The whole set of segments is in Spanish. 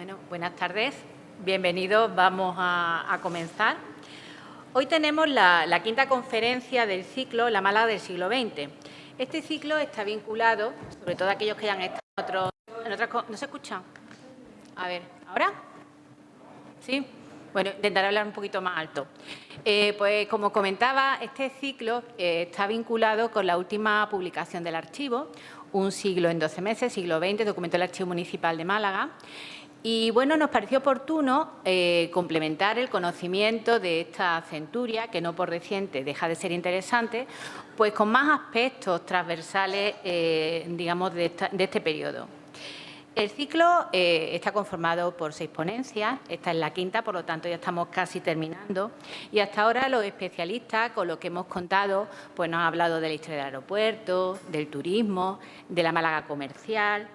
Bueno, buenas tardes, bienvenidos, vamos a comenzar. Hoy tenemos la quinta conferencia del ciclo La Málaga del siglo XX. Este ciclo está vinculado, sobre todo aquellos que ya han estado en otras... ¿No se escucha? A ver, ¿ahora? ¿Sí? Bueno, intentaré hablar un poquito más alto. Pues como comentaba, este ciclo está vinculado con la última publicación del archivo, Un siglo en 12 meses, siglo XX, documento del Archivo Municipal de Málaga. Y bueno, nos pareció oportuno complementar el conocimiento de esta centuria, que no por reciente deja de ser interesante, pues con más aspectos transversales, digamos, de este periodo. El ciclo está conformado por 6 ponencias, esta es la quinta, por lo tanto ya estamos casi terminando. Y hasta ahora los especialistas, con lo que hemos contado, pues nos han hablado de la historia del aeropuerto, del turismo, de la Málaga comercial,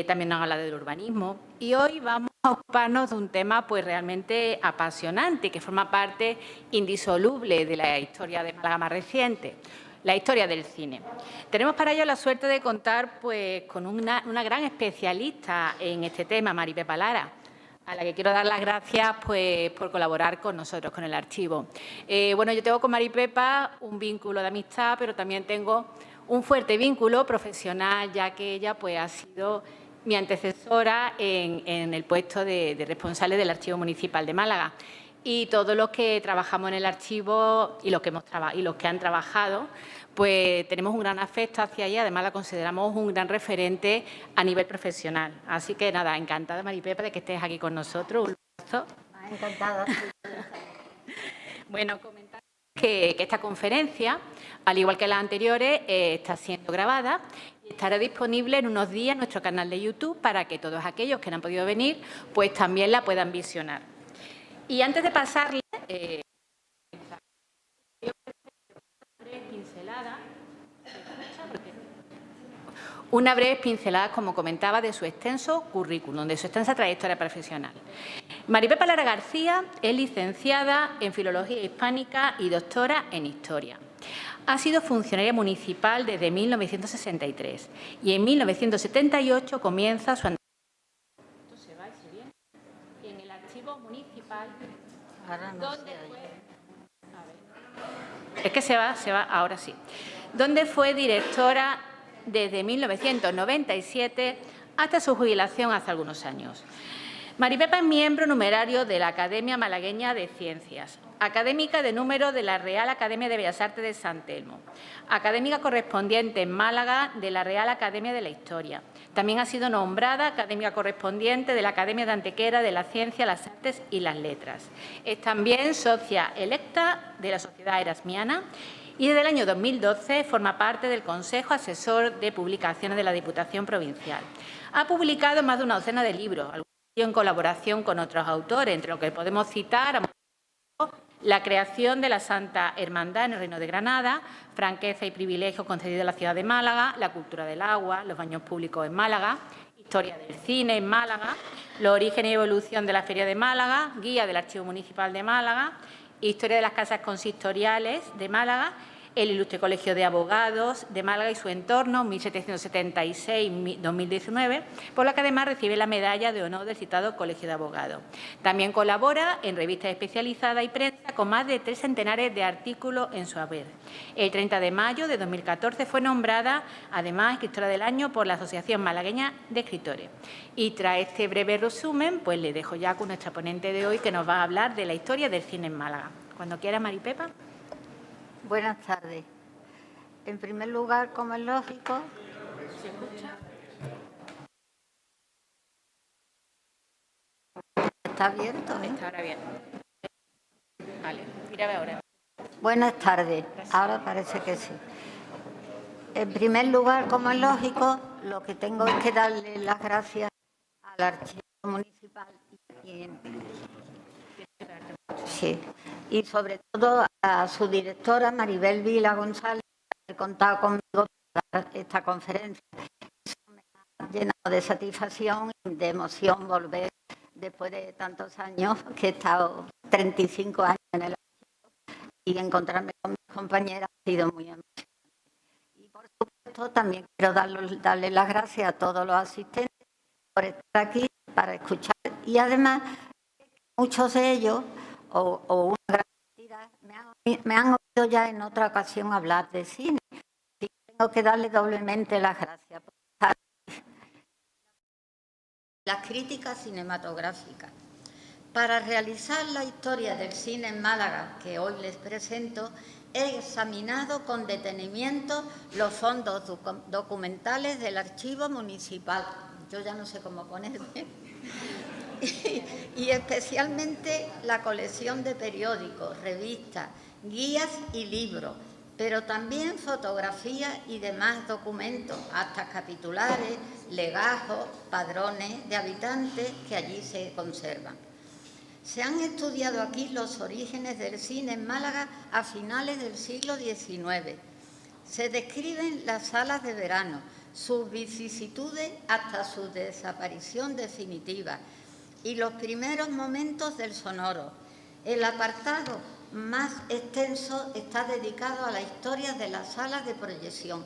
también nos han hablado del urbanismo. Y hoy vamos a ocuparnos de un tema pues realmente apasionante, que forma parte indisoluble de la historia de Málaga más reciente. La historia del cine. Tenemos para ello la suerte de contar pues, con una gran especialista en este tema, Mari Pepa Lara, a la que quiero dar las gracias pues, por colaborar con nosotros, con el archivo. Bueno, yo tengo con Mari Pepa un vínculo de amistad, pero también tengo un fuerte vínculo profesional, ya que ella pues, ha sido mi antecesora en el puesto de responsable del Archivo Municipal de Málaga. Y todos los que trabajamos en el archivo y los que han trabajado, pues tenemos un gran afecto hacia ella, además la consideramos un gran referente a nivel profesional. Así que nada, encantada, Mari Pepa, de que estés aquí con nosotros. Un abrazo. Encantada. Bueno, comentar que esta conferencia, al igual que las anteriores, está siendo grabada y estará disponible en unos días en nuestro canal de YouTube para que todos aquellos que no han podido venir, pues también la puedan visionar. Y antes de pasarle, una breve pincelada, como comentaba, de su extenso currículum, de su extensa trayectoria profesional. Mari Pepa Lara García es licenciada en Filología Hispánica y doctora en Historia. Ha sido funcionaria municipal desde 1963 y en 1978 comienza su andadura en el Archivo Municipal. Ahora no sé. Es que se va, ahora sí. Donde fue directora desde 1997 hasta su jubilación hace algunos años. Mari Pepa es miembro numerario de la Academia Malagueña de Ciencias, académica de número de la Real Academia de Bellas Artes de San Telmo, académica correspondiente en Málaga de la Real Academia de la Historia. También ha sido nombrada académica correspondiente de la Academia de Antequera de la Ciencia, las Artes y las Letras. Es también socia electa de la Sociedad Erasmiana y desde el año 2012 forma parte del Consejo Asesor de Publicaciones de la Diputación Provincial. Ha publicado más de una docena de libros, en colaboración con otros autores, entre los que podemos citar La creación de la Santa Hermandad en el Reino de Granada, Franqueza y privilegios concedidos a la ciudad de Málaga, La cultura del agua, los baños públicos en Málaga, Historia del cine en Málaga, Los orígenes y evolución de la Feria de Málaga, Guía del Archivo Municipal de Málaga, Historia de las casas consistoriales de Málaga, el Ilustre Colegio de Abogados de Málaga y su entorno, 1776-2019, por la que además recibe la medalla de honor del citado Colegio de Abogados. También colabora en revistas especializadas y prensa con más de 3 centenares de artículos en su haber. El 30 de mayo de 2014 fue nombrada, además, escritora del año por la Asociación Malagueña de Escritores. Y tras este breve resumen, pues le dejo ya con nuestra ponente de hoy, que nos va a hablar de la historia del cine en Málaga. Cuando quiera, Mari Pepa. Buenas tardes. En primer lugar, como es lógico, ¿Se escucha? está abierto, ¿eh? Está ahora bien. Vale, mírame ahora. Buenas tardes. Ahora parece que sí. En primer lugar, como es lógico, lo que tengo es que darle las gracias al Archivo Municipal y sobre todo a su directora, Maribel Vila González, que ha contado conmigo para esta conferencia. Eso me ha llenado de satisfacción y de emoción volver después de tantos años, que he estado 35 años en el archivo, y encontrarme con mis compañeras ha sido muy emocionante. Y por supuesto también quiero darle las gracias a todos los asistentes por estar aquí para escuchar y además muchos de ellos, o una gran cantidad, me han oído ya en otra ocasión hablar de cine. Y tengo que darle doblemente las gracias por las críticas cinematográficas. Para realizar la historia del cine en Málaga, que hoy les presento, he examinado con detenimiento los fondos documentales del Archivo Municipal. Yo ya no sé cómo ponerme. Y especialmente la colección de periódicos, revistas, guías y libros, pero también fotografías y demás documentos, hasta capitulares, legajos, padrones de habitantes que allí se conservan. Se han estudiado aquí los orígenes del cine en Málaga a finales del siglo XIX. Se describen las salas de verano, sus vicisitudes hasta su desaparición definitiva y los primeros momentos del sonoro. El apartado más extenso está dedicado a la historia de las salas de proyección.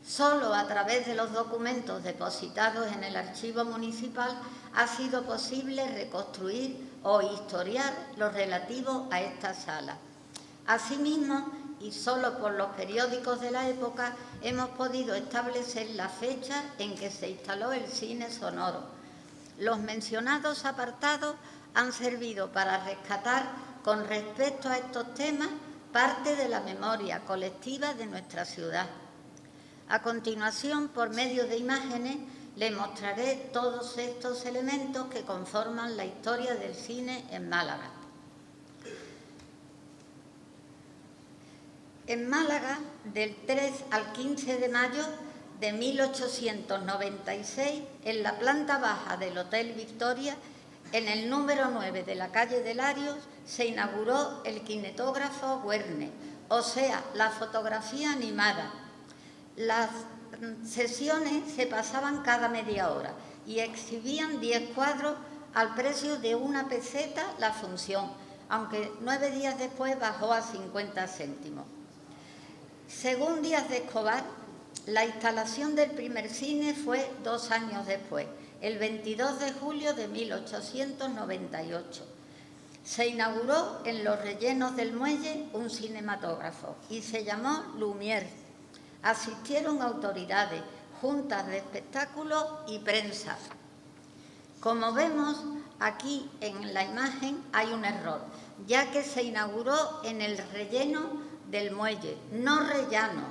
Solo a través de los documentos depositados en el Archivo Municipal ha sido posible reconstruir o historiar lo relativo a esta sala. Asimismo, y solo por los periódicos de la época, hemos podido establecer la fecha en que se instaló el cine sonoro. Los mencionados apartados han servido para rescatar, con respecto a estos temas, parte de la memoria colectiva de nuestra ciudad. A continuación, por medio de imágenes, le mostraré todos estos elementos que conforman la historia del cine en Málaga. En Málaga, del 3 al 15 de mayo de 1896, en la planta baja del Hotel Victoria, en el número 9 de la calle de Larios, se inauguró el kinetógrafo Werner, o sea, la fotografía animada. Las sesiones se pasaban cada media hora y exhibían 10 cuadros al precio de 1 peseta la función, aunque 9 días después bajó a 50 céntimos. Según Díaz de Escobar, la instalación del primer cine fue 2 años después, el 22 de julio de 1898. Se inauguró en los rellenos del muelle un cinematógrafo y se llamó Lumière. Asistieron autoridades, juntas de espectáculos y prensa. Como vemos aquí en la imagen hay un error, ya que se inauguró en el relleno del muelle, no rellano,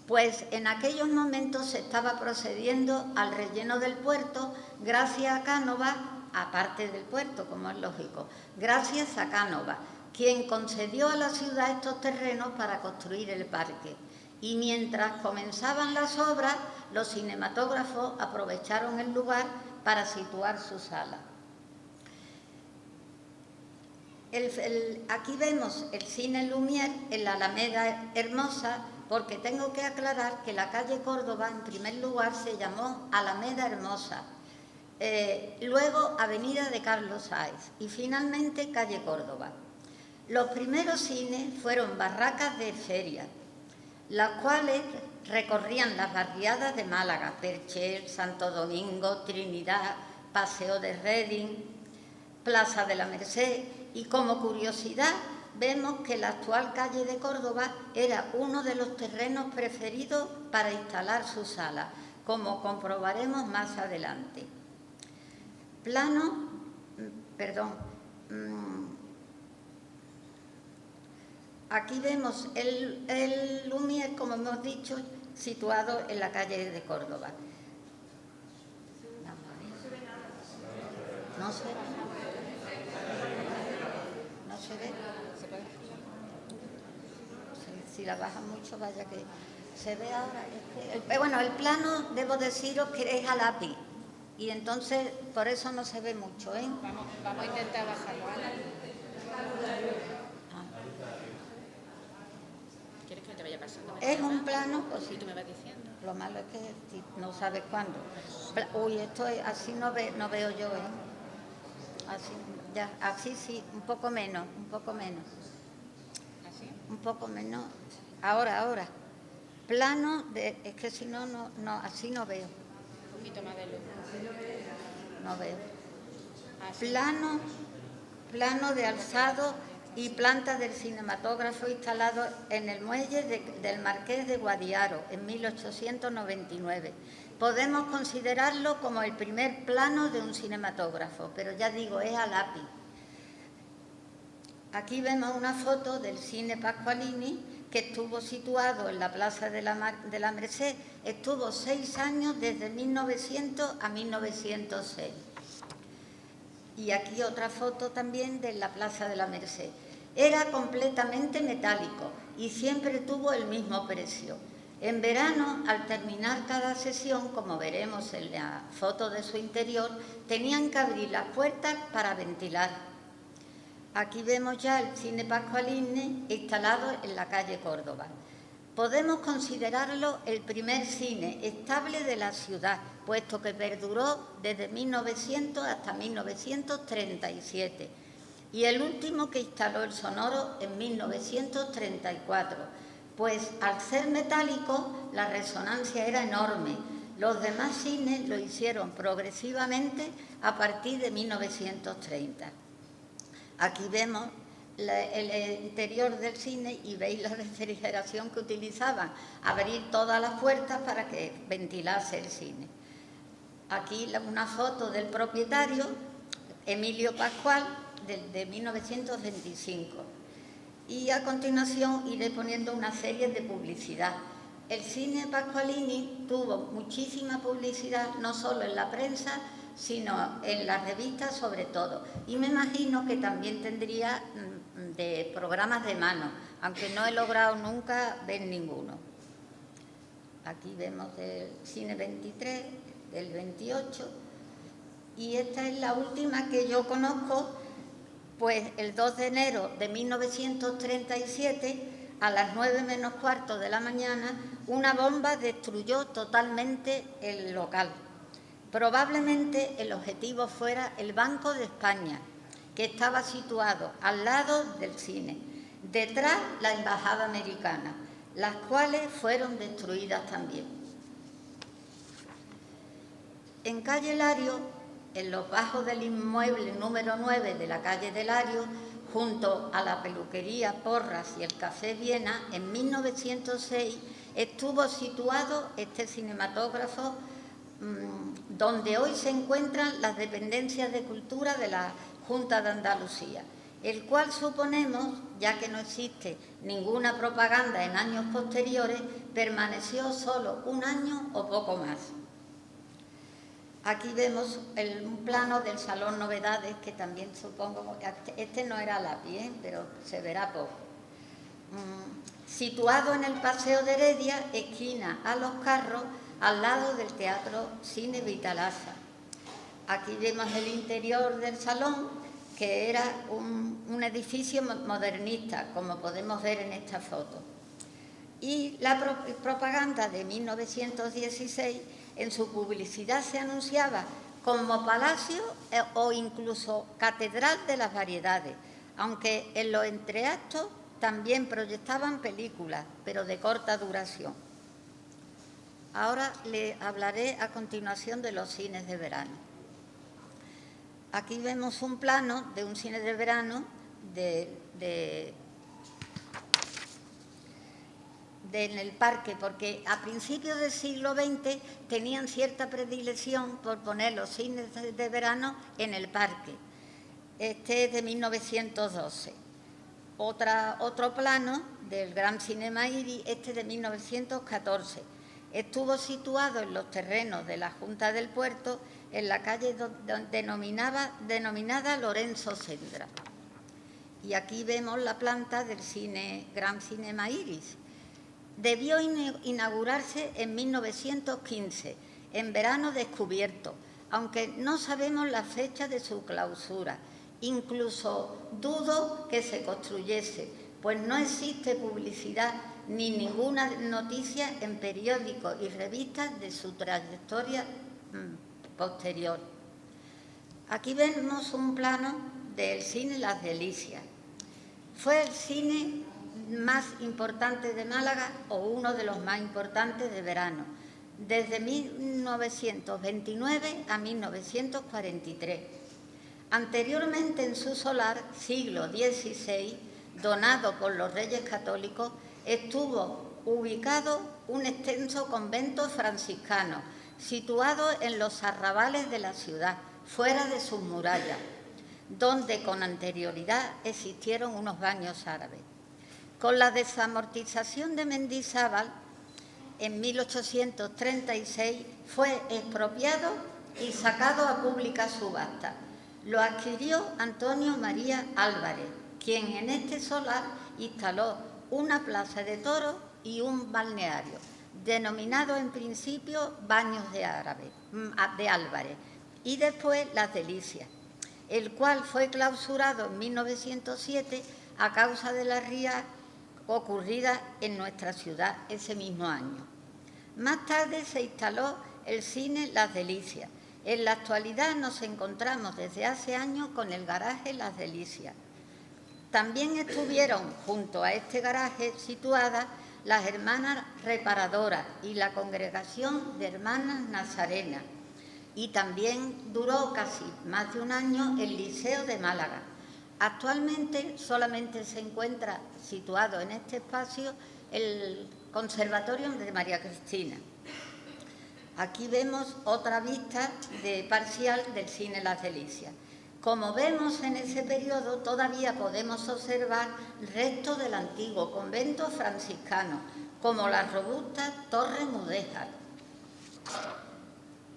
pues en aquellos momentos se estaba procediendo al relleno del puerto gracias a Cánovas, aparte del puerto, como es lógico, gracias a Cánovas, quien concedió a la ciudad estos terrenos para construir el parque. Y mientras comenzaban las obras, los cinematógrafos aprovecharon el lugar para situar su sala. Aquí vemos el cine Lumière en la Alameda Hermosa, porque tengo que aclarar que la calle Córdoba, en primer lugar, se llamó Alameda Hermosa, luego Avenida de Carlos Sáez y finalmente calle Córdoba. Los primeros cines fueron barracas de feria, las cuales recorrían las barriadas de Málaga, Perchel, Santo Domingo, Trinidad, Paseo de Reding, Plaza de la Merced, y como curiosidad vemos que la actual calle de Córdoba era uno de los terrenos preferidos para instalar su sala, como comprobaremos más adelante. Aquí vemos el Lumière, como hemos dicho, situado en la calle de Córdoba. ¿No se ve? ¿No se ve? Si la baja mucho, vaya que se ve ahora. Bueno, el plano, debo deciros que es a lápiz, y entonces por eso no se ve mucho, ¿eh? Vamos a intentar bajarlo, ¿vale? ¿Quieres que te vaya pasando? Es un plano, pues sí, tú me vas diciendo. Lo malo es que no sabes cuándo. Uy, esto es, así no veo yo, ¿eh? Así, ya, así sí, un poco menos. ¿Así? Un poco menos. Ahora. Plano, es que si no, así no veo. Un poquito más de luz. No veo. plano de alzado y planta del cinematógrafo instalado en el muelle del Marqués de Guadiaro en 1899. Podemos considerarlo como el primer plano de un cinematógrafo, pero ya digo, es a lápiz. Aquí vemos una foto del cine Pascualini, que estuvo situado en la Plaza de la Merced. Estuvo 6 años, desde 1900 a 1906. Y aquí otra foto también de la Plaza de la Merced. Era completamente metálico y siempre tuvo el mismo precio. En verano, al terminar cada sesión, como veremos en la foto de su interior, tenían que abrir las puertas para ventilar. Aquí vemos ya el cine Pascualini instalado en la calle Córdoba. Podemos considerarlo el primer cine estable de la ciudad, puesto que perduró desde 1900 hasta 1937, y el último que instaló el sonoro en 1934. Pues al ser metálico la resonancia era enorme. Los demás cines lo hicieron progresivamente a partir de 1930. Aquí vemos el interior del cine y veis la refrigeración que utilizaban, abrir todas las puertas para que ventilase el cine. Aquí una foto del propietario, Emilio Pascual, de 1925. Y a continuación iré poniendo una serie de publicidad. El cine Pascualini tuvo muchísima publicidad, no solo en la prensa, sino en las revistas sobre todo. Y me imagino que también tendría de programas de mano, aunque no he logrado nunca ver ninguno. Aquí vemos del cine 23, del 28, y esta es la última que yo conozco. Pues el 2 de enero de 1937, a las 9 menos cuarto de la mañana, una bomba destruyó totalmente el local. Probablemente el objetivo fuera el Banco de España, que estaba situado al lado del cine, detrás la Embajada Americana, las cuales fueron destruidas también. En calle Lario, en los bajos del inmueble número 9 de la calle de Lario, junto a la peluquería Porras y el Café Viena, en 1906 estuvo situado este cinematógrafo, donde hoy se encuentran las dependencias de cultura de la Junta de Andalucía, el cual suponemos, ya que no existe ninguna propaganda en años posteriores, permaneció solo 1 año o poco más. Aquí vemos un plano del Salón Novedades, que también supongo, este no era lápiz, pero se verá poco. Situado en el Paseo de Heredia, esquina a Los Carros, al lado del Teatro Cine Vitalasa. Aquí vemos el interior del salón, que era un edificio modernista, como podemos ver en esta foto. Y la propaganda de 1916, en su publicidad se anunciaba como palacio o incluso catedral de las variedades, aunque en los entreactos también proyectaban películas, pero de corta duración. Ahora le hablaré a continuación de los cines de verano. Aquí vemos un plano de un cine de verano en el parque, porque a principios del siglo XX tenían cierta predilección por poner los cines de verano en el parque. Este es de 1912. Otro plano del Gran Cinema Iris, este de 1914. Estuvo situado en los terrenos de la Junta del Puerto, en la calle denominada Lorenzo Sendra. Y aquí vemos la planta del Gran Cinema Iris. Debió inaugurarse en 1915, en verano descubierto, aunque no sabemos la fecha de su clausura. Incluso dudo que se construyese, pues no existe publicidad ni ninguna noticia en periódicos y revistas de su trayectoria posterior. Aquí vemos un plano del cine Las Delicias. Fue el cine más importante de Málaga o uno de los más importantes de verano, desde 1929 a 1943. Anteriormente, en su solar, siglo XVI, donado por los Reyes Católicos, estuvo ubicado un extenso convento franciscano, situado en los arrabales de la ciudad, fuera de sus murallas, donde con anterioridad existieron unos baños árabes. Con la desamortización de Mendizábal, en 1836, fue expropiado y sacado a pública subasta. Lo adquirió Antonio María Álvarez, quien en este solar instaló una plaza de toros y un balneario, denominado en principio Baños de Álvarez, y después Las Delicias, el cual fue clausurado en 1907 a causa de la ría ocurrida en nuestra ciudad ese mismo año. Más tarde se instaló el cine Las Delicias. En la actualidad nos encontramos desde hace años con el garaje Las Delicias. También estuvieron junto a este garaje situadas las Hermanas Reparadoras y la Congregación de Hermanas Nazarenas. Y también duró casi más de un año el Liceo de Málaga. Actualmente solamente se encuentra situado en este espacio el Conservatorio de María Cristina. Aquí vemos otra vista parcial del cine Las Delicias. Como vemos en ese periodo, todavía podemos observar restos del antiguo convento franciscano, como las robustas torres mudéjar.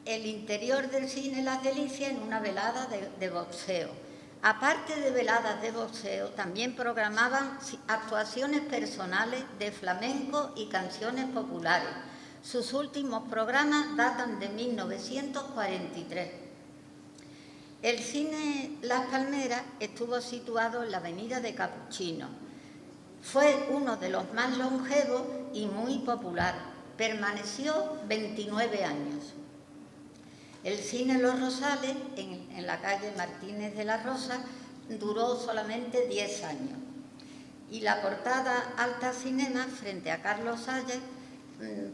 El interior del cine Las Delicias en una velada de boxeo. Aparte de veladas de boxeo, también programaban actuaciones personales de flamenco y canciones populares. Sus últimos programas datan de 1943. El cine Las Palmeras estuvo situado en la avenida de Capuchinos. Fue uno de los más longevos y muy popular. Permaneció 29 años. El cine Los Rosales, en la calle Martínez de la Rosa, duró solamente 10 años. Y la portada Alta Cinema, frente a Carlos Salles,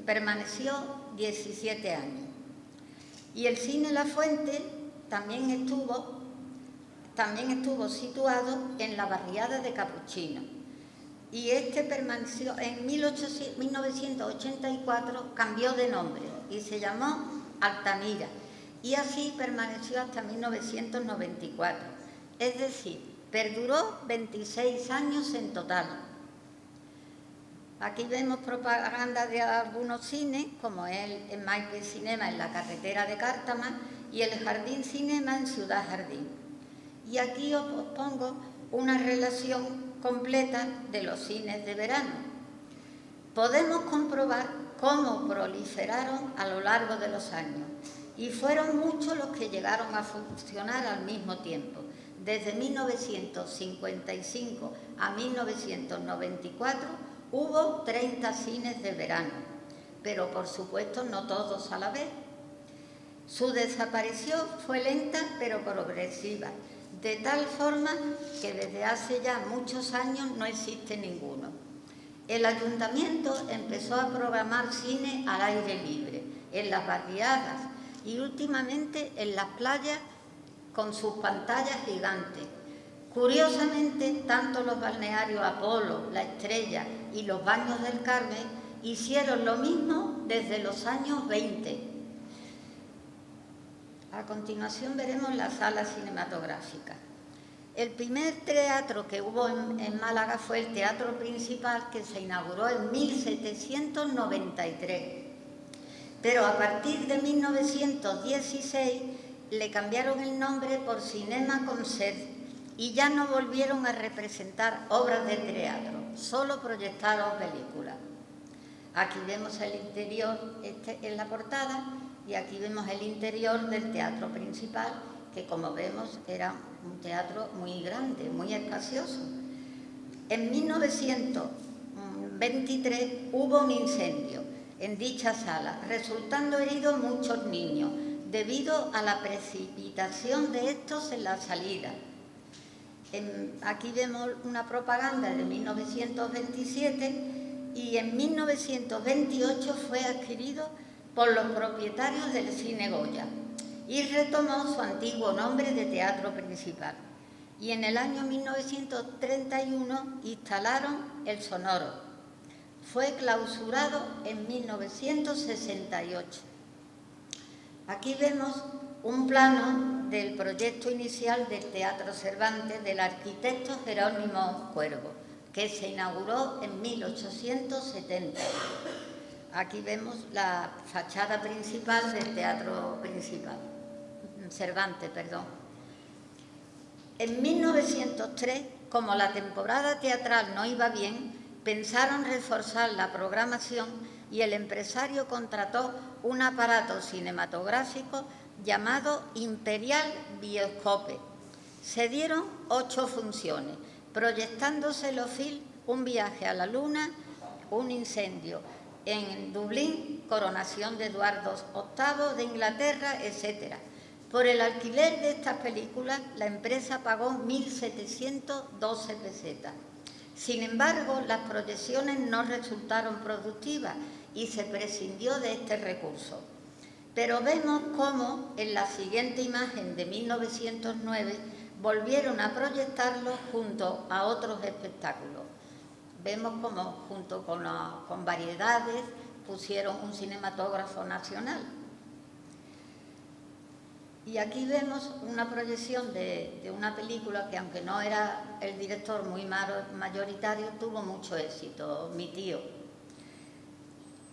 permaneció 17 años. Y el cine La Fuente también estuvo situado en la barriada de Capuchinos. Y este permaneció en 1984, cambió de nombre y se llamó Altamira. Y así permaneció hasta 1994, es decir, perduró 26 años en total. Aquí vemos propaganda de algunos cines, como el Maipe Cinema en la carretera de Cártama y el Jardín Cinema en Ciudad Jardín. Y aquí os pongo una relación completa de los cines de verano. Podemos comprobar cómo proliferaron a lo largo de los años. Y fueron muchos los que llegaron a funcionar al mismo tiempo. Desde 1955 a 1994 hubo 30 cines de verano, pero por supuesto no todos a la vez. Su desaparición fue lenta pero progresiva, de tal forma que desde hace ya muchos años no existe ninguno. El ayuntamiento empezó a programar cine al aire libre, en las barriadas, y últimamente en las playas con sus pantallas gigantes. Curiosamente, tanto los balnearios Apolo, La Estrella y los Baños del Carmen hicieron lo mismo desde los años 20. A continuación veremos la sala cinematográfica. El primer teatro que hubo en Málaga fue el Teatro Principal, que se inauguró en 1793. Pero a partir de 1916 le cambiaron el nombre por Cinema Concert y ya no volvieron a representar obras de teatro, solo proyectaron películas. Aquí vemos el interior en la portada y aquí vemos el interior del Teatro Principal, que como vemos era un teatro muy grande, muy espacioso. En 1923 hubo un incendio en dicha sala, resultando heridos muchos niños, debido a la precipitación de estos en la salida. Aquí vemos una propaganda de 1927 y en 1928 fue adquirido por los propietarios del Cine Goya. y retomó su antiguo nombre de Teatro Principal. Y en el año 1931 instalaron el Sonoro. Fue clausurado en 1968. Aquí vemos un plano del proyecto inicial del Teatro Cervantes del arquitecto Jerónimo Cuervo, que se inauguró en 1870. Aquí vemos la fachada principal del Teatro Cervantes. En 1903, como la temporada teatral no iba bien, pensaron reforzar la programación y el empresario contrató un aparato cinematográfico llamado Imperial Bioscope. Se dieron 8 funciones, proyectándose los films Un viaje a la luna, Un incendio en Dublín, Coronación de Eduardo VIII de Inglaterra, etc. Por el alquiler de estas películas, la empresa pagó 1.712 pesetas. Sin embargo, las proyecciones no resultaron productivas y se prescindió de este recurso. Pero vemos cómo en la siguiente imagen de 1909 volvieron a proyectarlo junto a otros espectáculos. Vemos cómo junto con Variedades pusieron un cinematógrafo nacional. Y aquí vemos una proyección de una película que, aunque no era el director muy mayoritario, tuvo mucho éxito, Mi tío.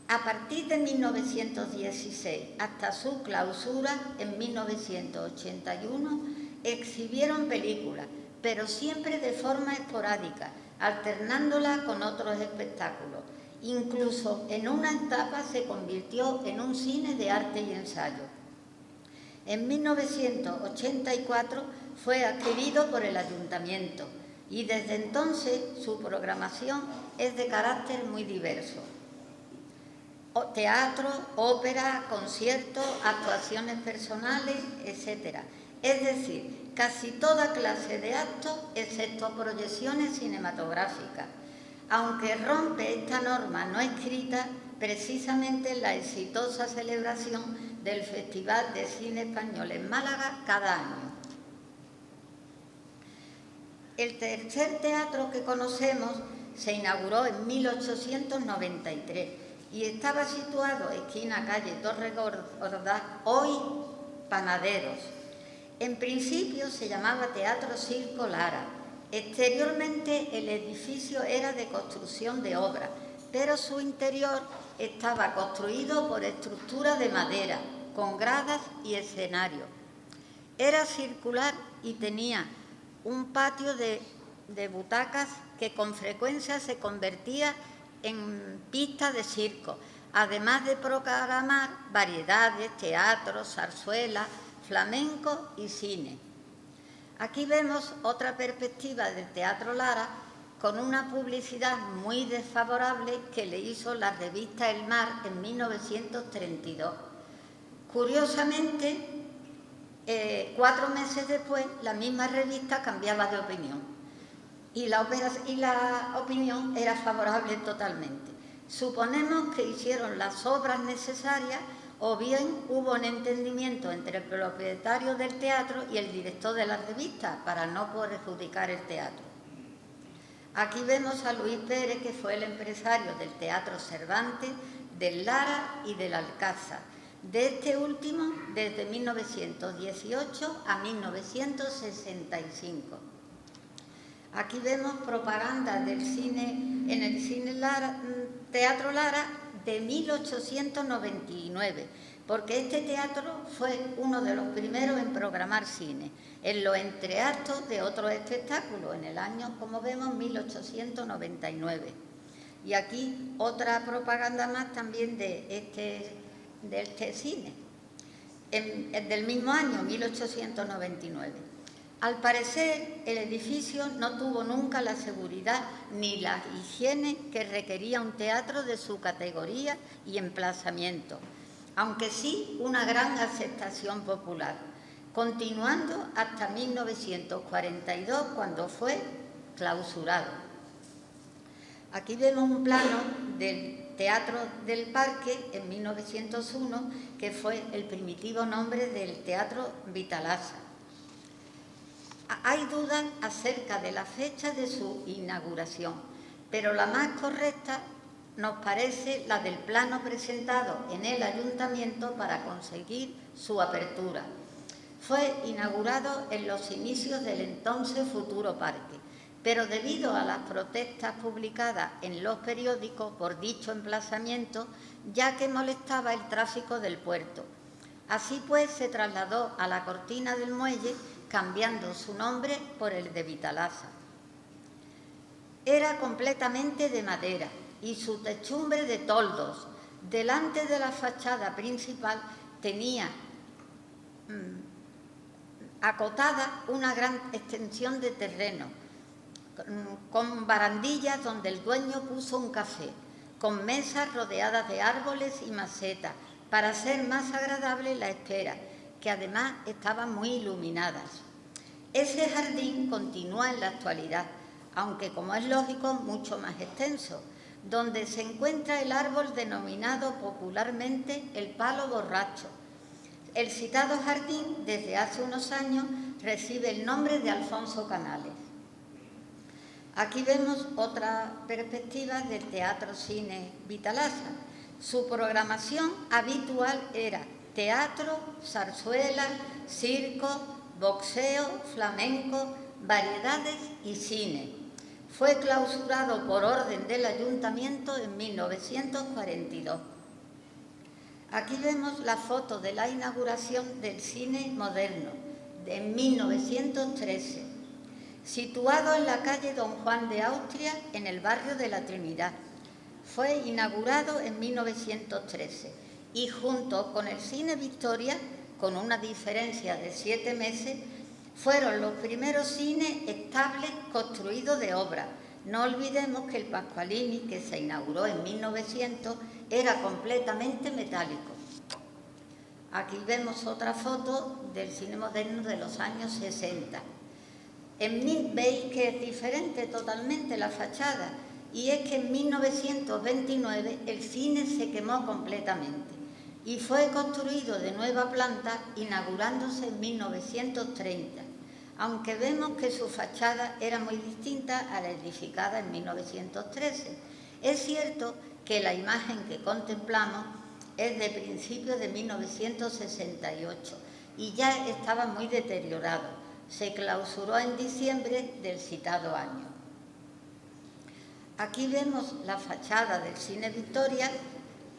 A partir de 1916 hasta su clausura en 1981, exhibieron películas, pero siempre de forma esporádica, alternándola con otros espectáculos. Incluso en una etapa se convirtió en un cine de arte y ensayo. En 1984 fue adquirido por el Ayuntamiento y desde entonces su programación es de carácter muy diverso. Teatro, ópera, conciertos, actuaciones personales, etc. Es decir, casi toda clase de actos, excepto proyecciones cinematográficas, aunque rompe esta norma no escrita precisamente en la exitosa celebración del Festival de Cine Español en Málaga cada año. El tercer teatro que conocemos se inauguró en 1893 y estaba situado esquina calle Torre Ordaz, hoy Panaderos. En principio se llamaba Teatro Circo Lara. Exteriormente el edificio era de construcción de obra, pero su interior estaba construido por estructura de madera, con gradas y escenario. Era circular y tenía un patio de butacas que con frecuencia se convertía en pista de circo, además de programar variedades, teatro, zarzuela, flamenco y cine. Aquí vemos otra perspectiva del Teatro Lara con una publicidad muy desfavorable que le hizo la revista El Mar en 1932. Curiosamente, 4 meses después, la misma revista cambiaba de opinión y la opinión era favorable totalmente. Suponemos que hicieron las obras necesarias o bien hubo un entendimiento entre el propietario del teatro y el director de la revista para no perjudicar el teatro. Aquí vemos a Luis Pérez, que fue el empresario del Teatro Cervantes, del Lara y del Alcázar. De este último desde 1918 a 1965. Aquí vemos propaganda del cine en el Teatro Lara de 1899, porque este teatro fue uno de los primeros en programar cine, en los entreactos de otros espectáculos, en el año, como vemos, 1899. Y aquí otra propaganda más también de este cine, del mismo año, 1899. Al parecer, el edificio no tuvo nunca la seguridad ni la higiene que requería un teatro de su categoría y emplazamiento, aunque sí una gran aceptación popular, continuando hasta 1942, cuando fue clausurado. Aquí vemos un plano del Teatro del Parque en 1901, que fue el primitivo nombre del Teatro Vitalasa. Hay dudas acerca de la fecha de su inauguración, pero la más correcta nos parece la del plano presentado en el Ayuntamiento para conseguir su apertura. Fue inaugurado en los inicios del entonces futuro parque, pero debido a las protestas publicadas en los periódicos por dicho emplazamiento, ya que molestaba el tráfico del puerto. Así pues, se trasladó a la Cortina del Muelle, cambiando su nombre por el de Vitalasa. Era completamente de madera y su techumbre de toldos. Delante de la fachada principal tenía acotada una gran extensión de terreno, con barandillas donde el dueño puso un café, con mesas rodeadas de árboles y macetas, para hacer más agradable la espera, que además estaban muy iluminadas. Ese jardín continúa en la actualidad, aunque, como es lógico, mucho más extenso, donde se encuentra el árbol denominado popularmente el palo borracho. El citado jardín, desde hace unos años, recibe el nombre de Alfonso Canales. Aquí vemos otra perspectiva del Teatro Cine Vitalasa. Su programación habitual era teatro, zarzuela, circo, boxeo, flamenco, variedades y cine. Fue clausurado por orden del Ayuntamiento en 1942. Aquí vemos la foto de la inauguración del cine moderno en 1913, situado en la calle Don Juan de Austria, en el barrio de la Trinidad. Fue inaugurado en 1913 y junto con el Cine Victoria, con una diferencia de 7 meses, fueron los primeros cines estables construidos de obra. No olvidemos que el Pascualini, que se inauguró en 1900, era completamente metálico. Aquí vemos otra foto del cine moderno de los años 60. Veis que es diferente totalmente la fachada, y es que en 1929 el cine se quemó completamente y fue construido de nueva planta, inaugurándose en 1930, aunque vemos que su fachada era muy distinta a la edificada en 1913. Es cierto que la imagen que contemplamos es de principios de 1968 y ya estaba muy deteriorado. Se clausuró en diciembre del citado año. Aquí vemos la fachada del Cine Victoria,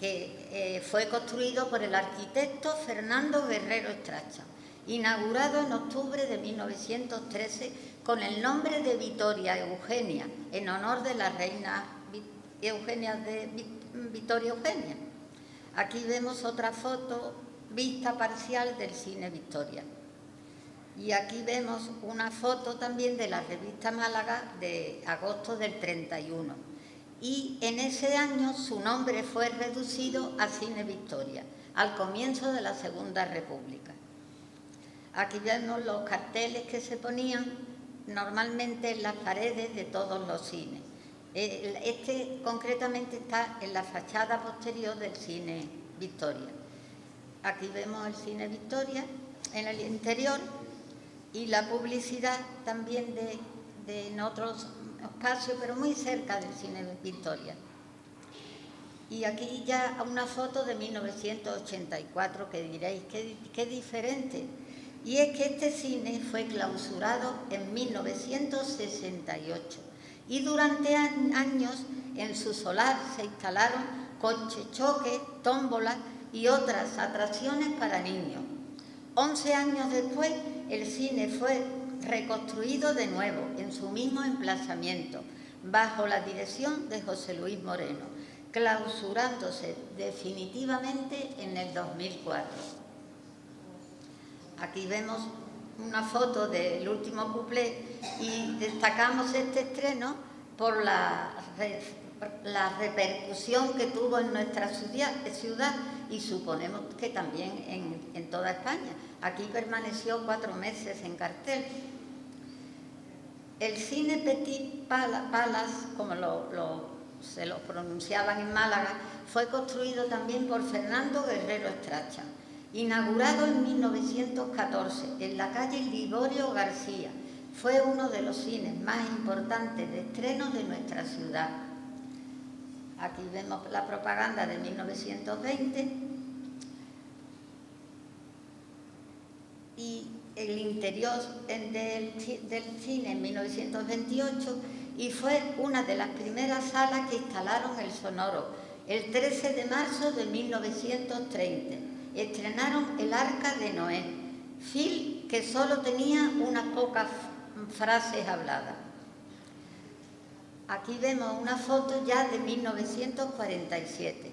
que fue construido por el arquitecto Fernando Guerrero Estracha, inaugurado en octubre de 1913 con el nombre de Vitoria Eugenia, en honor de la reina Eugenia de Vitoria Eugenia. Aquí vemos otra foto, vista parcial del Cine Victoria. Y aquí vemos una foto también de la revista Málaga de agosto del 31. Y en ese año su nombre fue reducido a Cine Victoria, al comienzo de la Segunda República. Aquí vemos los carteles que se ponían normalmente en las paredes de todos los cines. Este concretamente está en la fachada posterior del Cine Victoria. Aquí vemos el Cine Victoria en el interior y la publicidad también en otros espacios, pero muy cerca del Cine Victoria. Y aquí ya una foto de 1984 que diréis, qué diferente. Y es que este cine fue clausurado en 1968 y durante años en su solar se instalaron coche-choques, tómbolas y otras atracciones para niños. 11 años después, el cine fue reconstruido de nuevo en su mismo emplazamiento, bajo la dirección de José Luis Moreno, clausurándose definitivamente en el 2004. Aquí vemos una foto del último cuplé y destacamos este estreno por la repercusión que tuvo en nuestra ciudad y suponemos que también en toda España. Aquí permaneció 4 meses en cartel. El cine Petit Palace, como se lo pronunciaban en Málaga, fue construido también por Fernando Guerrero Estracha, inaugurado en 1914 en la calle Liborio García. Fue uno de los cines más importantes de estreno de nuestra ciudad. Aquí vemos la propaganda de 1920 y el interior del cine en 1928, y fue una de las primeras salas que instalaron el sonoro. El 13 de marzo de 1930 estrenaron El Arca de Noé, film que solo tenía unas pocas frases habladas. Aquí vemos una foto ya de 1947.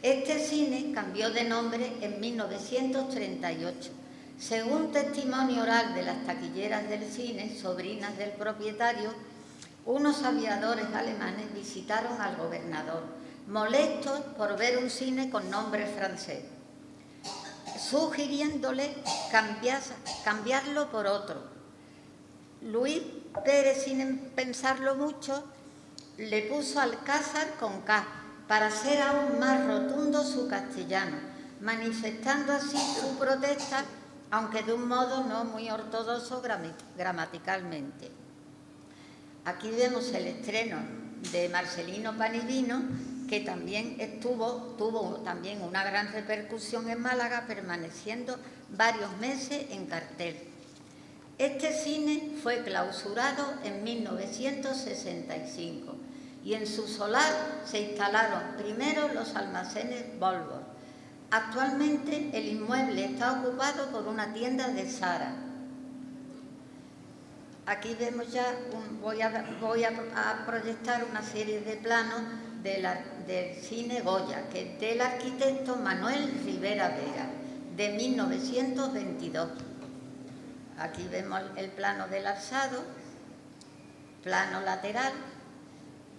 Este cine cambió de nombre en 1938. Según testimonio oral de las taquilleras del cine, sobrinas del propietario, unos aviadores alemanes visitaron al gobernador, molestos por ver un cine con nombre francés, sugiriéndole cambiarlo por otro. Luis Pérez, sin pensarlo mucho, le puso Alcázar con K para hacer aún más rotundo su castellano, manifestando así su protesta, aunque de un modo no muy ortodoxo gramaticalmente. Aquí vemos el estreno de Marcelino Pan y Vino, que también tuvo también una gran repercusión en Málaga, permaneciendo varios meses en cartel. Este cine fue clausurado en 1965 y en su solar se instalaron primero los almacenes Volvo. Actualmente el inmueble está ocupado por una tienda de Zara. Aquí vemos ya, voy a proyectar una serie de planos del cine Goya, que es del arquitecto Manuel Rivera Vera, de 1922. Aquí vemos el plano del alzado, plano lateral,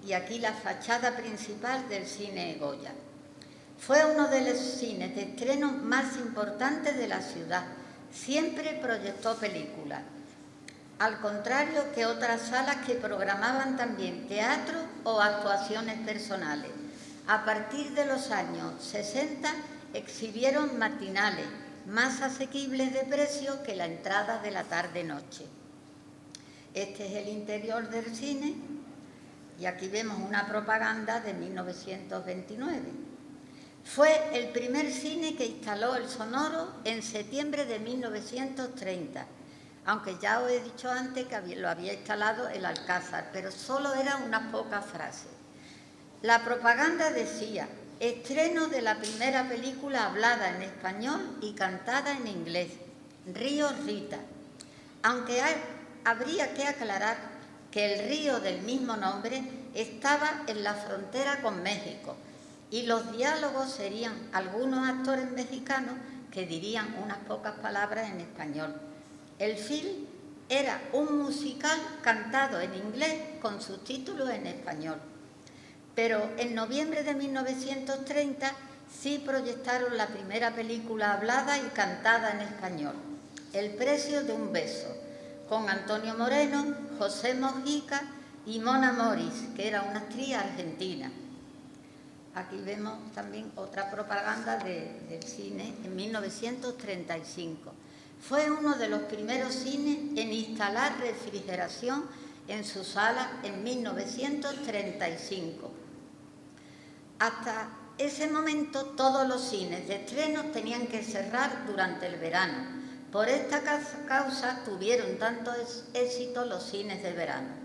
y aquí la fachada principal del cine Goya. Fue uno de los cines de estreno más importantes de la ciudad. Siempre proyectó películas, al contrario que otras salas que programaban también teatro o actuaciones personales. A partir de los años 60 exhibieron matinales más asequibles de precio que la entrada de la tarde-noche. Este es el interior del cine y aquí vemos una propaganda de 1929. Fue el primer cine que instaló el sonoro en septiembre de 1930, aunque ya os he dicho antes que lo había instalado el Alcázar, pero solo eran unas pocas frases. La propaganda decía: estreno de la primera película hablada en español y cantada en inglés, Río Rita. Aunque habría que aclarar que el río del mismo nombre estaba en la frontera con México y los diálogos serían algunos actores mexicanos que dirían unas pocas palabras en español. El film era un musical cantado en inglés con subtítulos en español. Pero en noviembre de 1930 sí proyectaron la primera película hablada y cantada en español, El precio de un beso, con Antonio Moreno, José Mojica y Mona Moris, que era una actriz argentina. Aquí vemos también otra propaganda del cine en 1935. Fue uno de los primeros cines en instalar refrigeración en su sala en 1935. Hasta ese momento todos los cines de estreno tenían que cerrar durante el verano. Por esta causa tuvieron tanto éxito los cines de verano.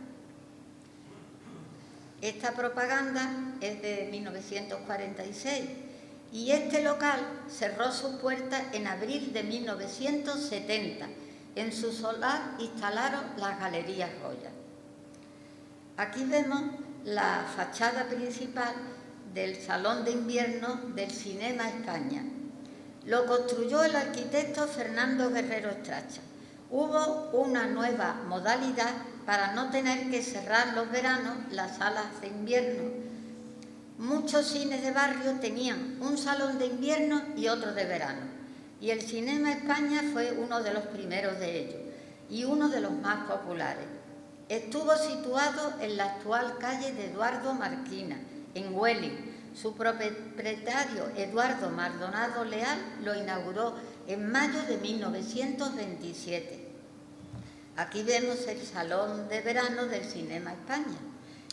Esta propaganda es de 1946 y este local cerró sus puertas en abril de 1970. En su solar instalaron las Galerías Goya. Aquí vemos la fachada principal del Salón de Invierno del Cinema España. Lo construyó el arquitecto Fernando Guerrero Estracha. Hubo una nueva modalidad para no tener que cerrar los veranos las salas de invierno. Muchos cines de barrio tenían un salón de invierno y otro de verano, y el Cinema España fue uno de los primeros de ellos y uno de los más populares. Estuvo situado en la actual calle de Eduardo Marquina, en Huelin, Su propietario, Eduardo Maldonado Leal, lo inauguró en mayo de 1927. Aquí vemos el Salón de Verano del Cinema España.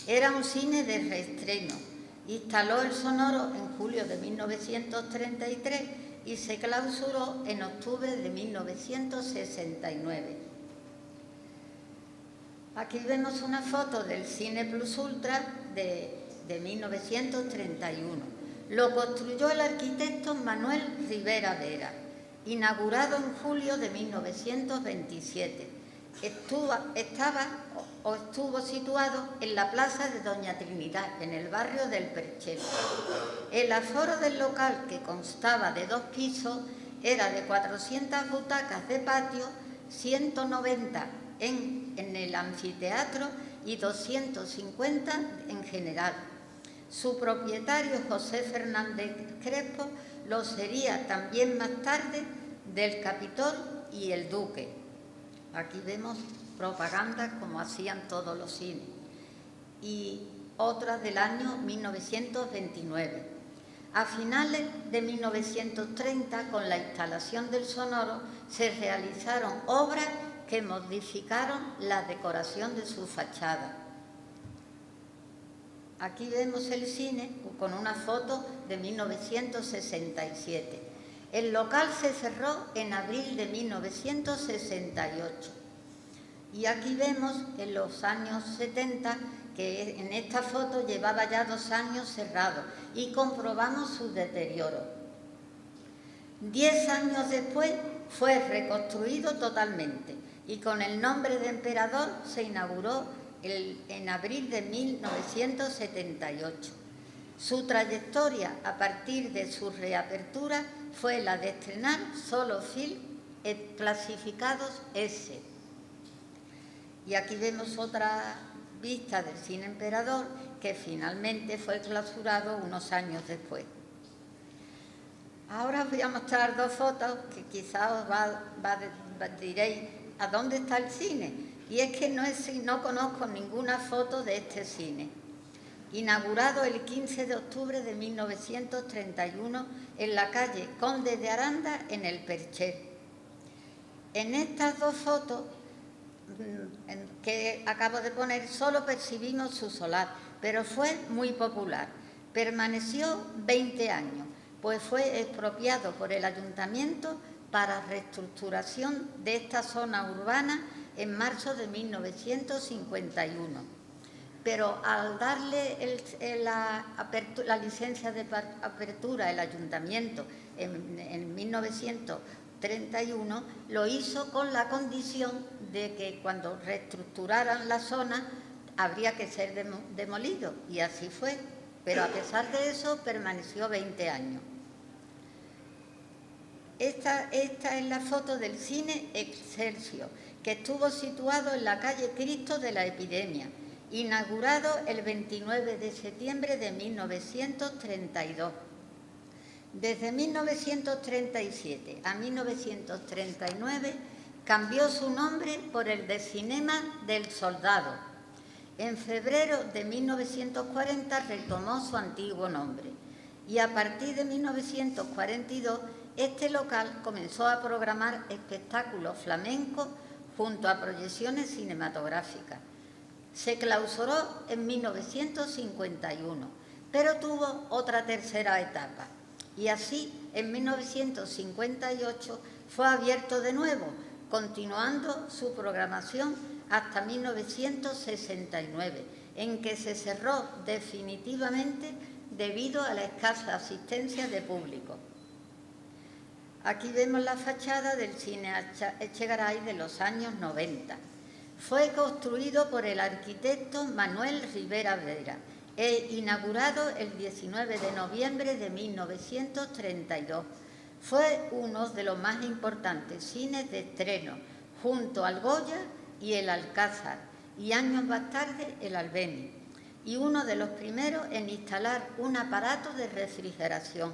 Era un cine de reestreno. Instaló el sonoro en julio de 1933 y se clausuró en octubre de 1969. Aquí vemos una foto del Cine Plus Ultra de 1931. Lo construyó el arquitecto Manuel Rivera Vera, inaugurado en julio de 1927. Estuvo situado en la Plaza de Doña Trinidad, en el barrio del Perchel. El aforo del local, que constaba de 2 pisos, era de 400 butacas de patio, 190 en el anfiteatro y 250 en general. Su propietario, José Fernández Crespo, lo sería también más tarde del Capitol y el Duque. Aquí vemos propaganda como hacían todos los cines. Y otras del año 1929. A finales de 1930, con la instalación del sonoro, se realizaron obras que modificaron la decoración de su fachada. Aquí vemos el cine con una foto de 1967. El local se cerró en abril de 1968. Y aquí vemos en los años 70 que en esta foto llevaba ya 2 años cerrado y comprobamos su deterioro. 10 años después fue reconstruido totalmente y con el nombre de Emperador se inauguró en abril de 1978. Su trayectoria a partir de su reapertura fue la de estrenar solo film clasificados S. Y aquí vemos otra vista del Cine Emperador que finalmente fue clausurado unos años después. Ahora os voy a mostrar 2 fotos que quizás diréis, ¿a dónde está el cine? Y es que no conozco ninguna foto de este cine. Inaugurado el 15 de octubre de 1931 en la calle Conde de Aranda, en el Perchel. En estas 2 fotos que acabo de poner solo percibimos su solar, pero fue muy popular. Permaneció 20 años, pues fue expropiado por el Ayuntamiento para reestructuración de esta zona urbana en marzo de 1951. Pero al darle la licencia de apertura el Ayuntamiento en 1931, lo hizo con la condición de que cuando reestructuraran la zona habría que ser demolido, y así fue. Pero a pesar de eso permaneció 20 años. Esta es la foto del cine Excelsior, que estuvo situado en la calle Cristo de la Epidemia, inaugurado el 29 de septiembre de 1932. Desde 1937 a 1939 cambió su nombre por el de Cinema del Soldado. En febrero de 1940 retomó su antiguo nombre y a partir de 1942 este local comenzó a programar espectáculos flamencos junto a proyecciones cinematográficas. Se clausuró en 1951, pero tuvo otra tercera etapa. Y así, en 1958, fue abierto de nuevo, continuando su programación hasta 1969, en que se cerró definitivamente debido a la escasa asistencia de público. Aquí vemos la fachada del Cine Echegaray de los años 90. Fue construido por el arquitecto Manuel Rivera Vera e inaugurado el 19 de noviembre de 1932. Fue uno de los más importantes cines de estreno, junto al Goya y el Alcázar, y años más tarde el Albéniz, y uno de los primeros en instalar un aparato de refrigeración.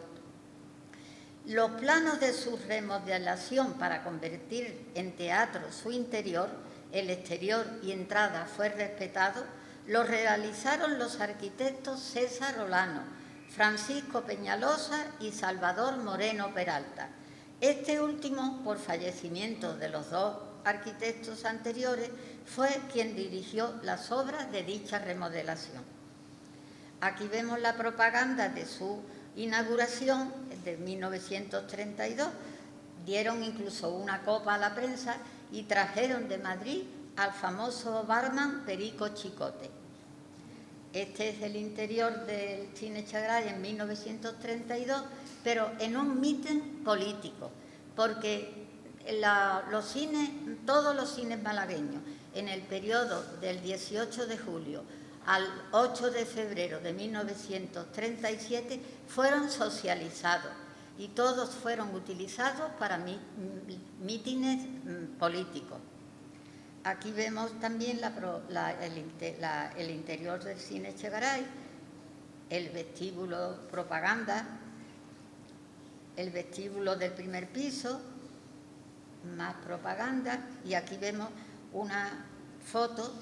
Los planos de su remodelación para convertir en teatro su interior, el exterior y entrada fue respetado, lo realizaron los arquitectos César Olano, Francisco Peñalosa y Salvador Moreno Peralta. Este último, por fallecimiento de los dos arquitectos anteriores, fue quien dirigió las obras de dicha remodelación. Aquí vemos la propaganda de su inauguración de 1932. Dieron incluso una copa a la prensa y trajeron de Madrid al famoso barman Perico Chicote. Este es el interior del Cine Echegaray en 1932, pero en un mitin político, porque todos los cines malagueños, en el periodo del 18 de julio al 8 de febrero de 1937, fueron socializados y todos fueron utilizados para mítines políticos. Aquí vemos también el interior del Cine Echegaray, el vestíbulo propaganda, el vestíbulo del primer piso, más propaganda, y aquí vemos una foto